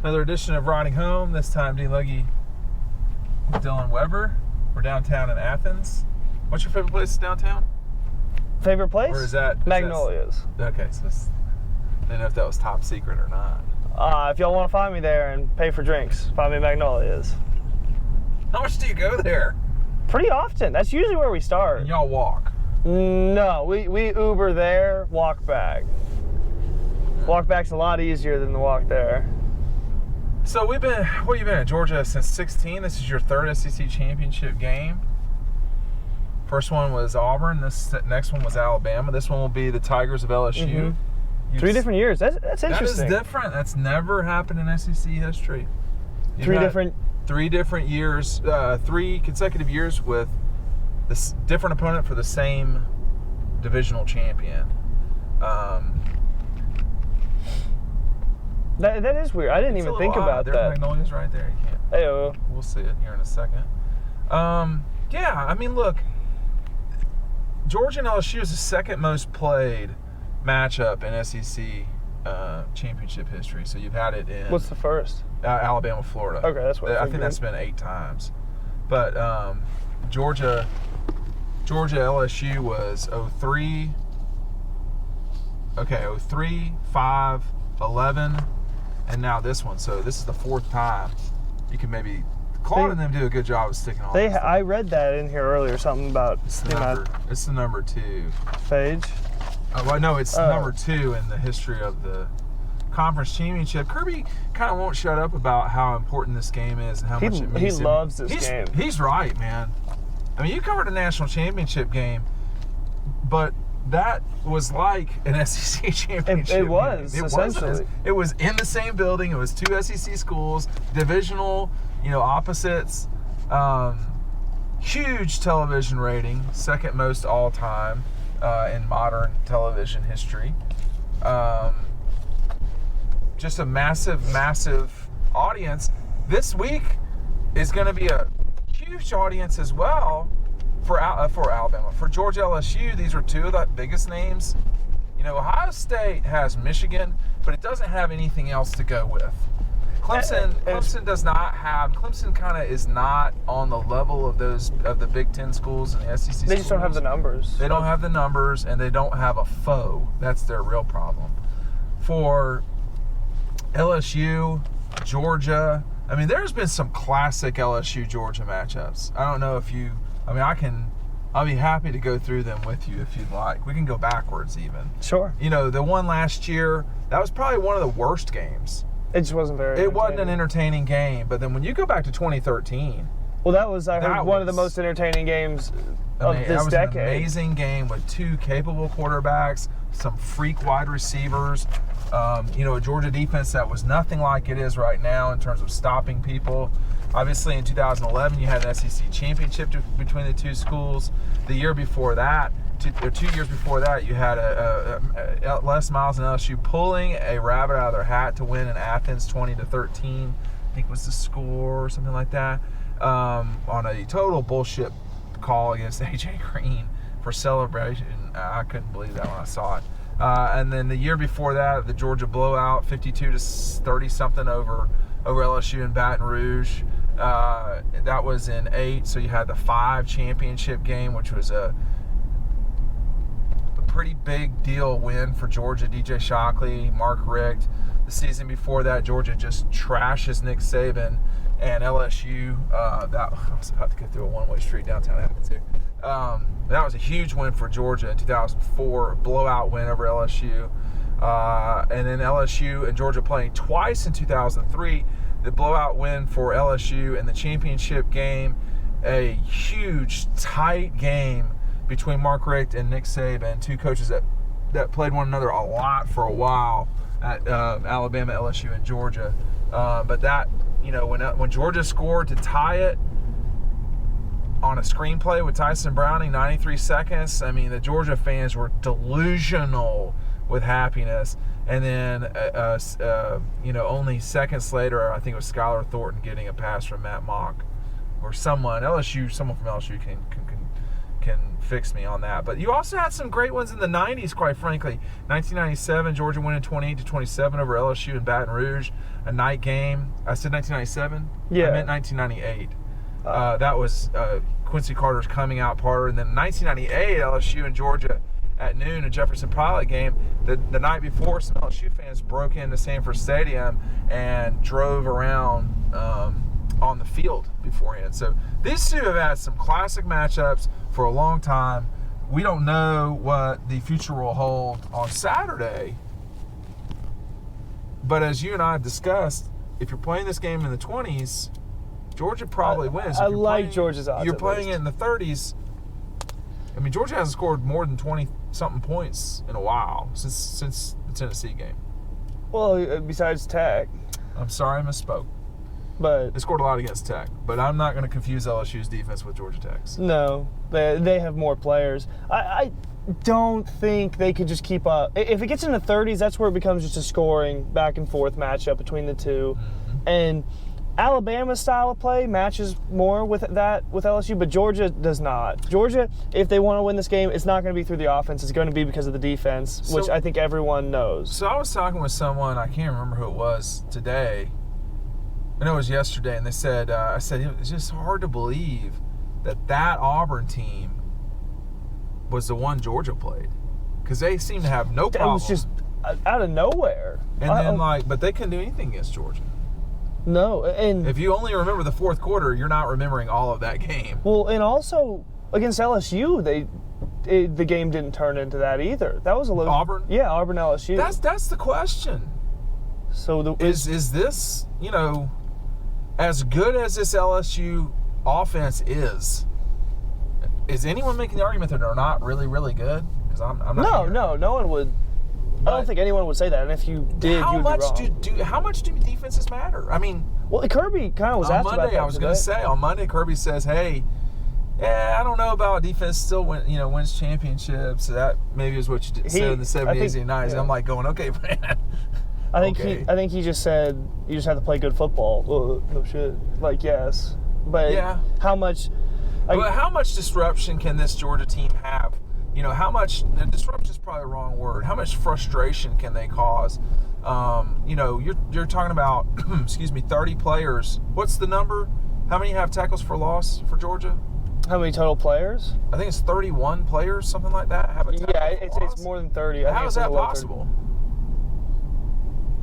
Another edition of Riding Home. This time, Legge and Dylan Webber. We're downtown in Athens. What's your favorite place downtown? Favorite place? Or is that Magnolias? Okay, so I didn't know if that was top secret or not. If y'all want to find me there and pay for drinks, find me at Magnolias. How much do you go there? Pretty often. That's usually where we start. And y'all walk? No, we Uber there, walk back. Walk back's a lot easier than the walk there. So you've been at Georgia since 16. This is your third SEC championship game. First one was Auburn. This next one was Alabama. This one will be the Tigers of LSU. Mm-hmm. 3 different years. That's interesting. That is different. That's never happened in SEC history. Three different years, 3 consecutive years with this different opponent for the same divisional champion. That is weird. I didn't even think about that. There's Magnolias right there. You can't. Hey-o. We'll see it here in a second. Yeah, I mean, look, Georgia and LSU is the second most played matchup in SEC championship history. So you've had it in. What's the first? Alabama, Florida. Okay, that's what I think that's been 8 times. But Georgia, LSU was 03. Okay, 03, 5, 11, and now this one. So this is the 4th time. You can maybe Claude and them do a good job of sticking on. I read that in here earlier. Something about it's the number 2 page. Well, no, it's number 2 in the history of the conference championship. Kirby kind of won't shut up about how important this game is and how much it means. He loves this game. He's right, man. I mean, you covered a national championship game, but that was like an SEC championship. It was, essentially. It was in the same building. It was 2 SEC schools, divisional, opposites. Huge television rating, second most all time in modern television history. Just a massive audience. This week is going to be a huge audience as well for Alabama. For Georgia LSU, these are 2 of the biggest names. Ohio State has Michigan, but it doesn't have anything else to go with. Clemson does not have. Clemson kind of is not on the level of the Big Ten schools and the SEC schools. They just don't have the numbers. They don't have the numbers, and they don't have a foe. That's their real problem. For LSU, Georgia, I mean, there's been some classic LSU-Georgia matchups. I don't know if you. I mean, I'll be happy to go through them with you if you'd like. We can go backwards even. Sure. The one last year, that was probably one of the worst games. It just wasn't It wasn't an entertaining game. But then when you go back to 2013. Well, that was one of the most entertaining games of this decade. That was an amazing game with 2 capable quarterbacks, some freak wide receivers. A Georgia defense that was nothing like it is right now in terms of stopping people. Obviously, in 2011, you had an SEC championship between the 2 schools. The year before that, 2 years before that, you had Les Miles and LSU pulling a rabbit out of their hat to win in Athens 20-13. I think was the score or something like that. On a total bullshit call against AJ Green for celebration. I couldn't believe that when I saw it. And then the year before that, the Georgia blowout, 52-30-something over LSU in Baton Rouge. That was in 8. So you had the 5 championship game, which was a pretty big deal win for Georgia. DJ Shockley, Mark Richt. The season before that, Georgia just trashes Nick Saban and LSU. I was about to get through a one-way street downtown Athens too. That was a huge win for Georgia in 2004, blowout win over LSU. And then LSU and Georgia playing twice in 2003, the blowout win for LSU in the championship game, a huge, tight game between Mark Richt and Nick Saban, 2 coaches that played one another a lot for a while at Alabama, LSU, and Georgia. But that, when Georgia scored to tie it on a screenplay with Tyson Browning, 93 seconds, I mean, the Georgia fans were delusional with happiness. And then, only seconds later, I think it was Skylar Thornton getting a pass from Matt Mock or someone from LSU can fix me on that. But you also had some great ones in the 90s, quite frankly. 1997, Georgia winning 28-27 over LSU in Baton Rouge, a night game. I said 1997? Yeah. I meant 1998. That was Quincy Carter's coming out party. And then 1998, LSU and Georgia at noon, a Jefferson Pilot game. The night before, some LSU fans broke into Sanford Stadium and drove around on the field beforehand. So these two have had some classic matchups for a long time. We don't know what the future will hold on Saturday. But as you and I have discussed, if you're playing this game in the 20s, Georgia probably wins. I like Georgia's odds. You're playing it in the 30s. I mean, Georgia hasn't scored more than 20-something points in a while since the Tennessee game. Well, besides Tech. I'm sorry I misspoke. But they scored a lot against Tech. But I'm not going to confuse LSU's defense with Georgia Tech's. No, they have more players. I don't think they could just keep up. If it gets in the 30s, that's where it becomes just a scoring back and forth matchup between the two. Mm-hmm. And Alabama's style of play matches more with LSU, but Georgia does not. Georgia, if they want to win this game, it's not going to be through the offense. It's going to be because of the defense, which I think everyone knows. So I was talking with someone, I can't remember who it was today. I know it was yesterday, and they said, I said, it's just hard to believe that Auburn team was the one Georgia played, because they seem to have no problem. It was just out of nowhere. And then, but they couldn't do anything against Georgia. No, and if you only remember the fourth quarter, you're not remembering all of that game. Well, and also against LSU, the game didn't turn into that either. That was a little Auburn. Yeah, Auburn LSU. That's the question. So is this, as good as this LSU offense is anyone making the argument that they're not really, really good? Because I'm not. No one would. I don't think anyone would say that. And if you did, you would be wrong. How much do defenses matter? I mean, well, Kirby kind of was asked about that. I was going to say on Monday, Kirby says, "Hey, I don't know about defense. Still wins championships." So that maybe is what you said in the 70s and 90s. Yeah. I'm like going, okay, man. I think he just said you just have to play good football. Well, no shit. Like, yes, but yeah. How much? How much disruption can this Georgia team have? How much disruption is probably the wrong word. How much frustration can they cause? You're talking about, 30 players. What's the number? How many have tackles for loss for Georgia? How many total players? I think it's 31 players, something like that. Have a tackle for loss. It's more than 30. How is that possible?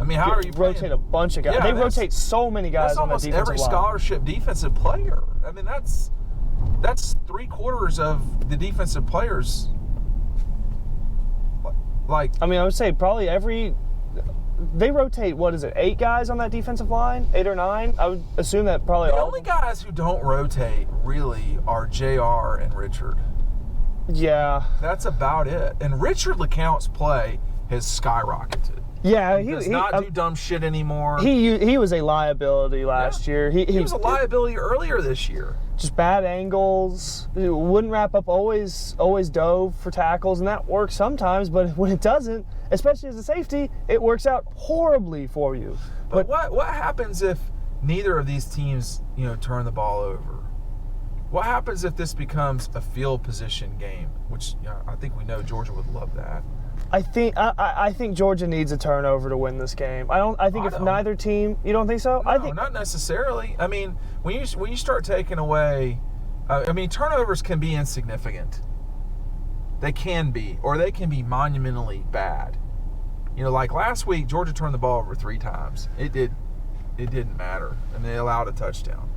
I mean, how are you rotate a bunch of guys? Yeah, they rotate so many guys on the defensive line. That's almost every scholarship defensive player. I mean, that's 3/4 of the defensive players. I would say probably they rotate, 8 guys on that defensive line? 8 or 9? I would assume that probably the only guys who don't rotate really are JR and Richard. Yeah. That's about it. And Richard LeCount's play has skyrocketed. Yeah, he does not do dumb shit anymore. He was a liability last year. He was a liability earlier this year. Just bad angles. Wouldn't wrap up. Always dove for tackles, and that works sometimes. But when it doesn't, especially as a safety, it works out horribly for you. But what happens if neither of these teams turn the ball over? What happens if this becomes a field position game? Which I think we know Georgia would love that. I think Georgia needs a turnover to win this game. I think if neither team, you don't think so? No, I think not necessarily. I mean, when you start taking away, turnovers can be insignificant. They can be, or they can be monumentally bad. Like last week, Georgia turned the ball over 3 times. It didn't matter, and they allowed a touchdown.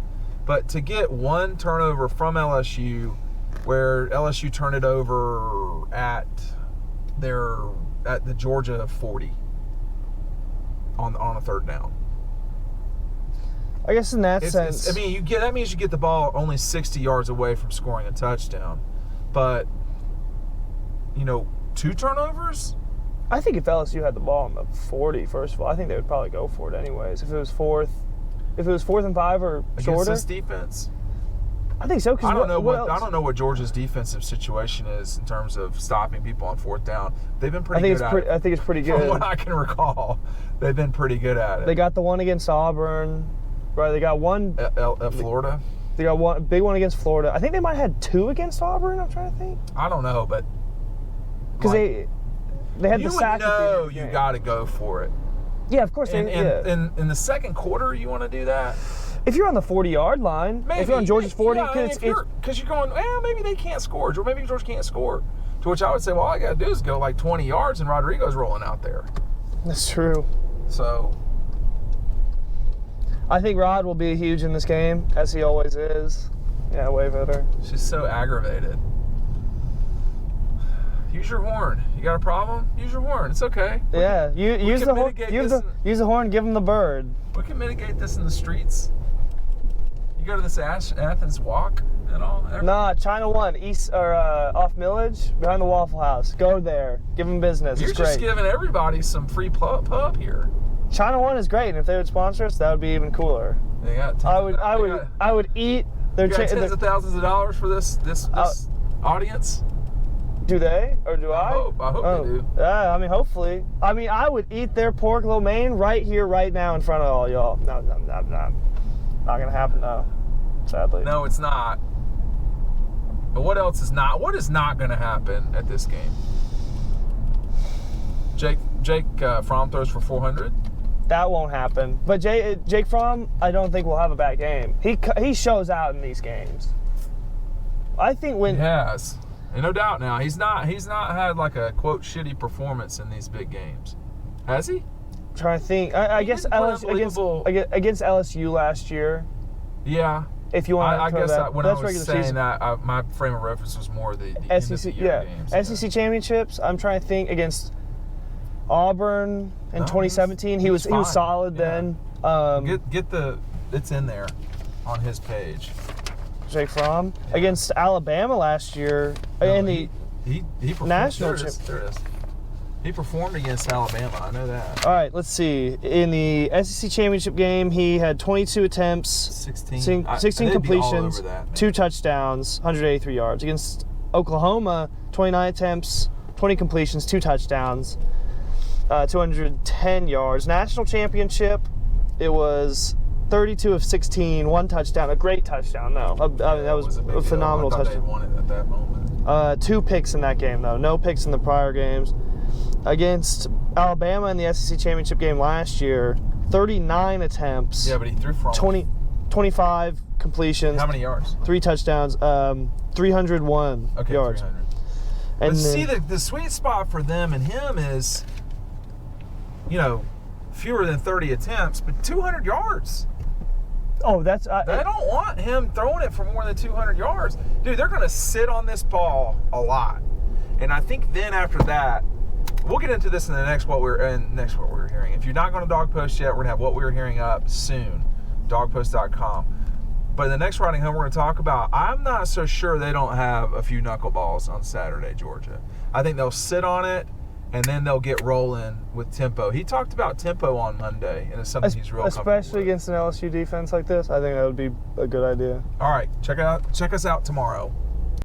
But to get one turnover from LSU, where LSU turned it over at the Georgia 40 on a 3rd down. I guess in that sense, that means you get the ball only 60 yards away from scoring a touchdown. But 2 turnovers? I think if LSU had the ball on the 40, first of all, I think they would probably go for it anyways. If it was 4th and 5 or shorter. Against this defense? I think so. I don't know what Georgia's defensive situation is in terms of stopping people on 4th down. They've been pretty good at it. I think it's pretty good. From what I can recall, they've been pretty good at it. They got the one against Auburn, right? They got one at Florida. They got one big one against Florida. I think they might have had 2 against Auburn. I'm trying to think I don't know, but because they had you the would sack. know you got to go for it. Yeah, of course. In the second quarter, you want to do that? If you're on the 40-yard line, if you're on Georgia's 40, because you're going, maybe they can't score, or maybe Georgia can't score. To which I would say, well, all I got to do is go like 20 yards, and Rodrigo's rolling out there. That's true. So I think Rod will be huge in this game, as he always is. Yeah, way better. she's so aggravated. Use your horn. You got a problem? Use your horn. It's okay. Yeah, use the horn. Use the horn. Give him the bird. We can mitigate this in the streets. You go to this Athens walk at all? Nah, China 1, east or off Millage, behind the Waffle House. Go there. Give them business. You're it's just great. giving everybody some free pub here. China 1 is great, and if they would sponsor us, that would be even cooler. They got I would eat their tens of thousands of dollars for this audience. Do they or do I? I hope they do. Yeah, I mean, hopefully. I mean, I would eat their pork lo mein right here, right now, in front of all y'all. No. Not gonna happen, though. Sadly. No, it's not. But what else is not? What is not going to happen at this game? Jake Fromm throws for 400. That won't happen. But Jake Fromm, I don't think will have a bad game. He shows out in these games. I think when He has. And no doubt now. He's not had like a quote shitty performance in these big games. Has he? I'm trying to think. I guess LSU, against LSU last year. Yeah. If you want to I guess when I was regular saying season. that, my frame of reference was more the SEC, end of the year games. SEC championships. I'm trying to think against Auburn in 2017. He was solid then. It's in there on his page. Jake Fromm against Alabama last year in the national championship. There it is. He performed against Alabama. I know that. All right, let's see. In the SEC championship game, he had 22 attempts, 16 completions, 2 touchdowns, 183 yards. Against Oklahoma, 29 attempts, 20 completions, 2 touchdowns, 210 yards. National championship, it was 32 of 16, 1 touchdown, a great touchdown though. That was a phenomenal touchdown. They won it at that moment. 2 picks in that game though. No picks in the prior games. Against Alabama in the SEC championship game last year, 39 attempts. Yeah, but he threw for 25 completions. How many yards? 3 touchdowns. 301 yards. 300. And but see, the sweet spot for them and him is, fewer than 30 attempts, but 200 yards. Oh, that's... they don't want him throwing it for more than 200 yards. Dude, they're going to sit on this ball a lot. And I think then after that, we'll get into this in the next what we're hearing. If you're not going to dog post yet, we're going to have what we're hearing up soon, dogpost.com. But in the next riding home, we're going to talk about, I'm not so sure they don't have a few knuckleballs on Saturday, Georgia. I think they'll sit on it, and then they'll get rolling with tempo. He talked about tempo on Monday, and it's something he's real comfortable with. Especially against an LSU defense like this, I think that would be a good idea. All right, check us out tomorrow.